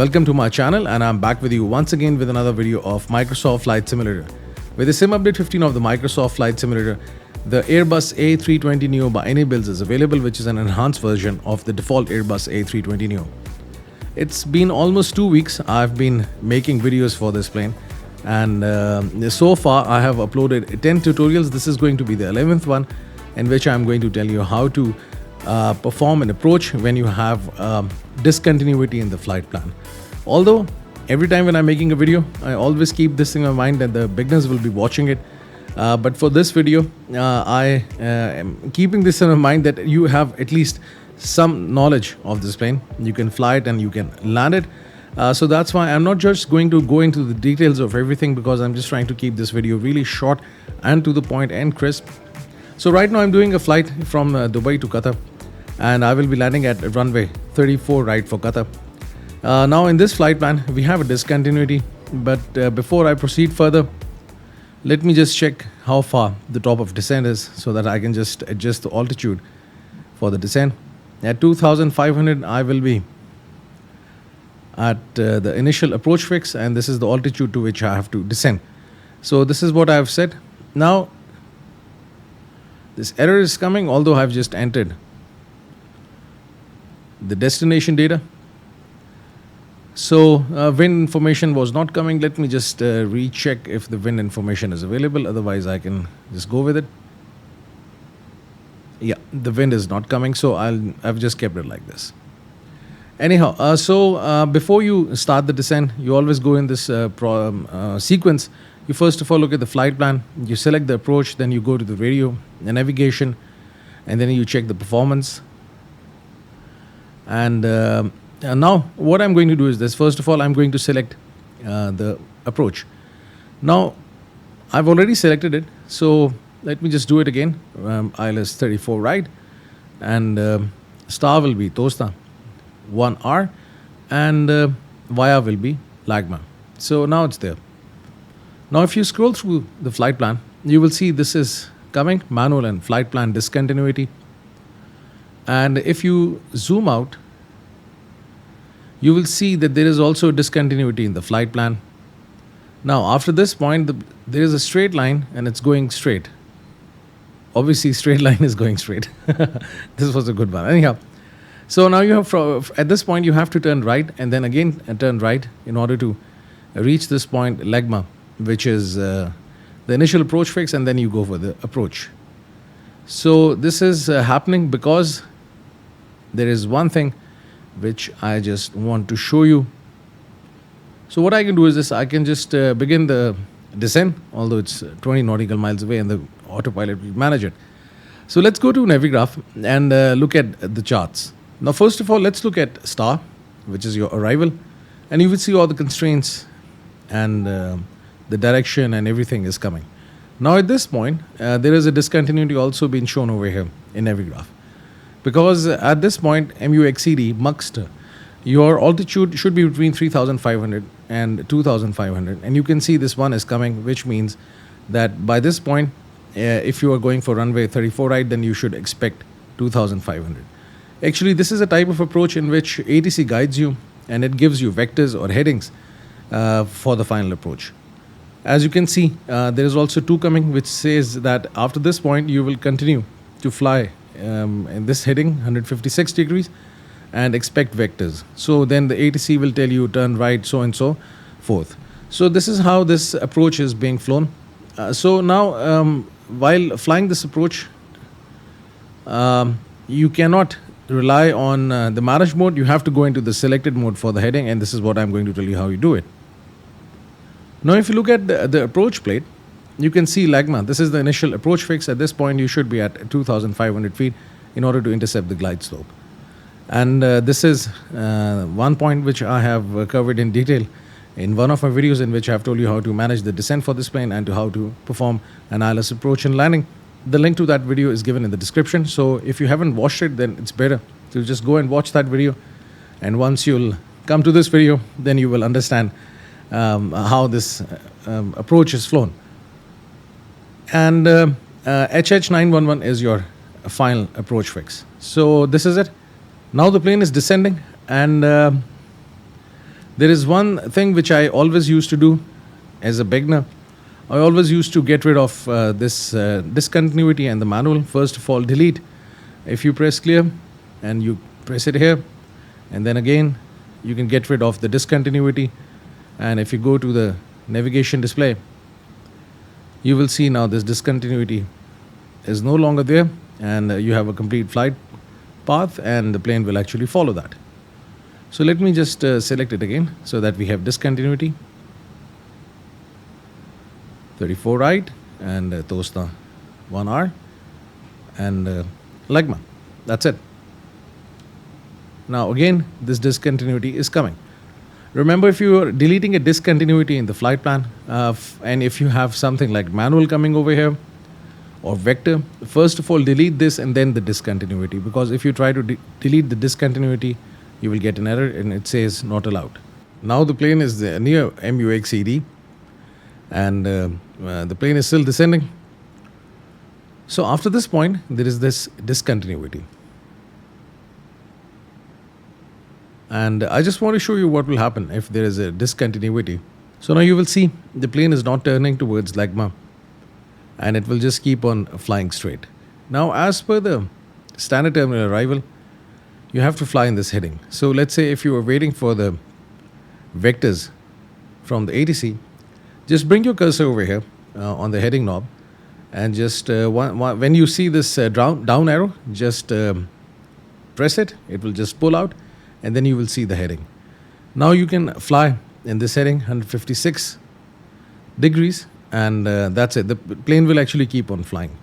Welcome to my channel, and I'm back with you once again with another video of Microsoft Flight Simulator. With the Sim Update 15 of the Microsoft Flight Simulator, the Airbus A320 Neo by iniBuilds is available, which is an enhanced version of the default Airbus A320 Neo. It's been almost 2 weeks I've been making videos for this plane, and so far I have uploaded 10 tutorials. This is going to be the 11th one, in which I'm going to tell you how to perform an approach when you have discontinuity in the flight plan. Although every time when I'm making a video, I always keep this in my mind that the beginners will be watching it. But for this video, I am keeping this in mind that you have at least some knowledge of this plane. You can fly it and you can land it. So that's why I'm not just going to go into the details of everything, because I'm just trying to keep this video really short and to the point and crisp. So right now I'm doing a flight from Dubai to Qatar, and I will be landing at runway 34 right for Qatar. Now in this flight plan we have a discontinuity, but before I proceed further, let me just check how far the top of descent is so that I can just adjust the altitude for the descent. At 2500 I will be at the initial approach fix, and this is the altitude to which I have to descend. So this is what I have set. Now this error is coming, although I've just entered the destination data. So wind information was not coming. Let me just recheck if the wind information is available. Otherwise I can just go with it. Yeah, the wind is not coming, so I've just kept it like this. Anyhow, so before you start the descent, you always go in this sequence. You first of all look at the flight plan, you select the approach, then you go to the radio, the navigation, and then you check the performance. And now what I'm going to do is this. First of all, I'm going to select the approach. Now I've already selected it, so let me just do it again. ILS 34 right, and star will be Tosta 1R, and via will be Lagma. So now it's there. Now if you scroll through the flight plan, you will see this is coming, manual and flight plan discontinuity. And if you zoom out, you will see that there is also discontinuity in the flight plan. Now after this point, there is a straight line and it's going straight. Obviously straight line is going straight. This was a good one. Anyhow, so now you have, at this point you have to turn right and then again turn right in order to reach this point Lagma, which is the initial approach fix, and then you go for the approach. So this is happening because there is one thing which I just want to show you. So what I can do is this. I can just begin the descent, although it's 20 nautical miles away and the autopilot will manage it. So let's go to Navigraph and look at the charts. Now first of all, let's look at star, which is your arrival, and you will see all the constraints and the direction and everything is coming. Now at this point, there is a discontinuity also being shown over here in Navigraph, because at this point MUXED MUXT, your altitude should be between 3500 and 2500, and you can see this one is coming, which means that by this point, if you are going for runway 34 right, then you should expect 2500. Actually, this is a type of approach in which ATC guides you and it gives you vectors or headings for the final approach. As you can see, there is also 2 coming, which says that after this point you will continue to fly in this heading 156 degrees and expect vectors. So then the ATC will tell you turn right, so and so forth. So this is how this approach is being flown. So now while flying this approach, you cannot rely on the manage mode. You have to go into the selected mode for the heading, and this is what I'm going to tell you how you do it. Now if you look at the approach plate, you can see Lagma. This is the initial approach fix. At this point you should be at 2500 feet in order to intercept the glide slope. And this is one point which I have covered in detail in one of my videos, in which I have told you how to manage the descent for this plane and to how to perform an ILS approach and landing. The link to that video is given in the description. So if you haven't watched it, then it's better to just go and watch that video. And once you'll come to this video, then you will understand how this approach is flown. And HH911 is your final approach fix. So this is it. Now the plane is descending, and There is one thing which I always used to do as a beginner. I always used to get rid of this discontinuity and the manual. First of all, delete. If you press clear and you press it here, and then again, you can get rid of the discontinuity. And if you go to the navigation display, you will see now this discontinuity is no longer there, and you have a complete flight path, and the plane will actually follow that. So let me just select it again so that we have discontinuity. 34 right, and Tosta 1R, and Legma. That's it. Now again, this discontinuity is coming. Remember, if you are deleting a discontinuity in the flight plan, and if you have something like manual coming over here or vector, first of all delete this and then the discontinuity, because if you try to delete the discontinuity, you will get an error and it says not allowed. Now the plane is near MUXED, and the plane is still descending. So after this point, there is this discontinuity. And I just want to show you what will happen if there is a discontinuity. So now you will see the plane is not turning towards Legma, and it will just keep on flying straight. Now, as per the standard terminal arrival, you have to fly in this heading. So let's say if you are waiting for the vectors from the ATC, just bring your cursor over here on the heading knob, and just when you see this down arrow, just press it. It will just pull out, and then you will see the heading. Now you can fly in this heading 156 degrees, and that's it. The plane will actually keep on flying.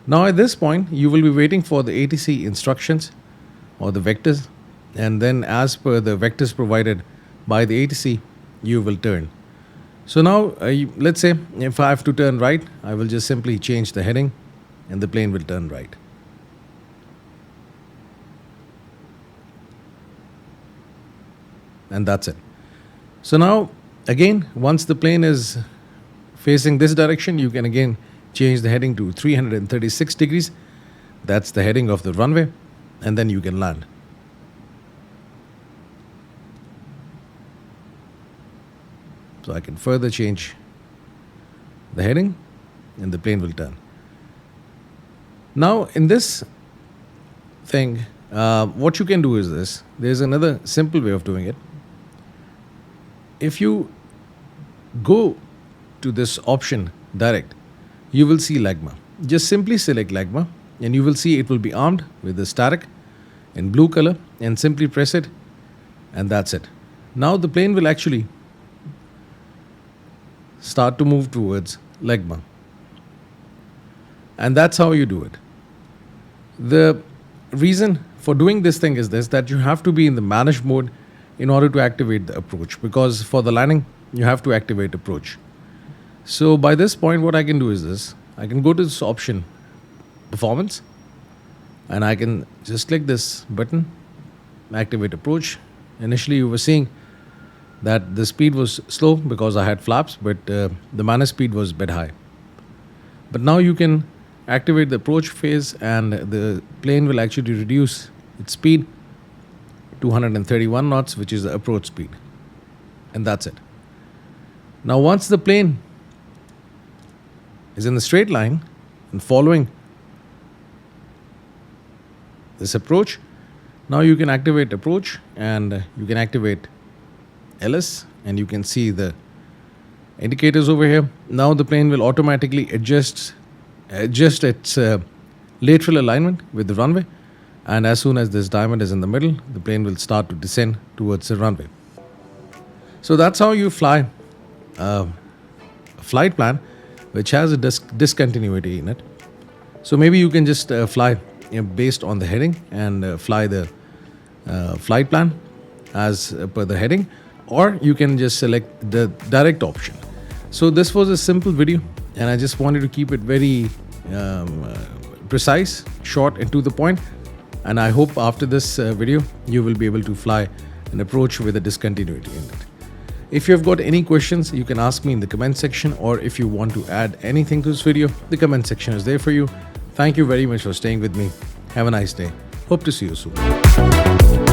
Now at this point, you will be waiting for the ATC instructions or the vectors, and then as per the vectors provided by the ATC, you will turn. So now let's say if I have to turn right, I will just simply change the heading and the plane will turn right. And that's it. So now again, once the plane is facing this direction, you can again change the heading to 336 degrees. That's the heading of the runway, and then you can land. So I can further change the heading and the plane will turn. Now in this thing, what you can do is this. There's another simple way of doing it. If you go to this option direct, you will see Legma. Just simply select Legma, and you will see it will be armed with the static in blue color, and simply press it, and that's it. Now the plane will actually start to move towards Legma, and that's how you do it. The reason for doing this thing is this, that you have to be in the manage mode in order to activate the approach, because for the landing you have to activate approach. So by this point, what I can do is this. I can go to this option performance, and I can just click this button, activate approach. Initially you were seeing that the speed was slow because I had flaps, but the manage speed was a bit high. But now you can activate the approach phase, and the plane will actually reduce its speed to 131 knots, which is the approach speed. And that's it. Now once the plane is in the straight line and following this approach, now you can activate approach, and you can activate LS, and you can see the indicators over here. Now the plane will automatically adjust its lateral alignment with the runway, and as soon as this diamond is in the middle, the plane will start to descend towards the runway. So that's how you fly a flight plan which has a discontinuity in it. So maybe you can just fly based on the heading and fly the flight plan as per the heading, or you can just select the direct option. So this was a simple video, and I just wanted to keep it very precise, short, and to the point. And I hope after this video, you will be able to fly an approach with a discontinuity in it. If you've got any questions, you can ask me in the comment section, or if you want to add anything to this video, the comment section is there for you. Thank you very much for staying with me. Have a nice day. Hope to see you soon.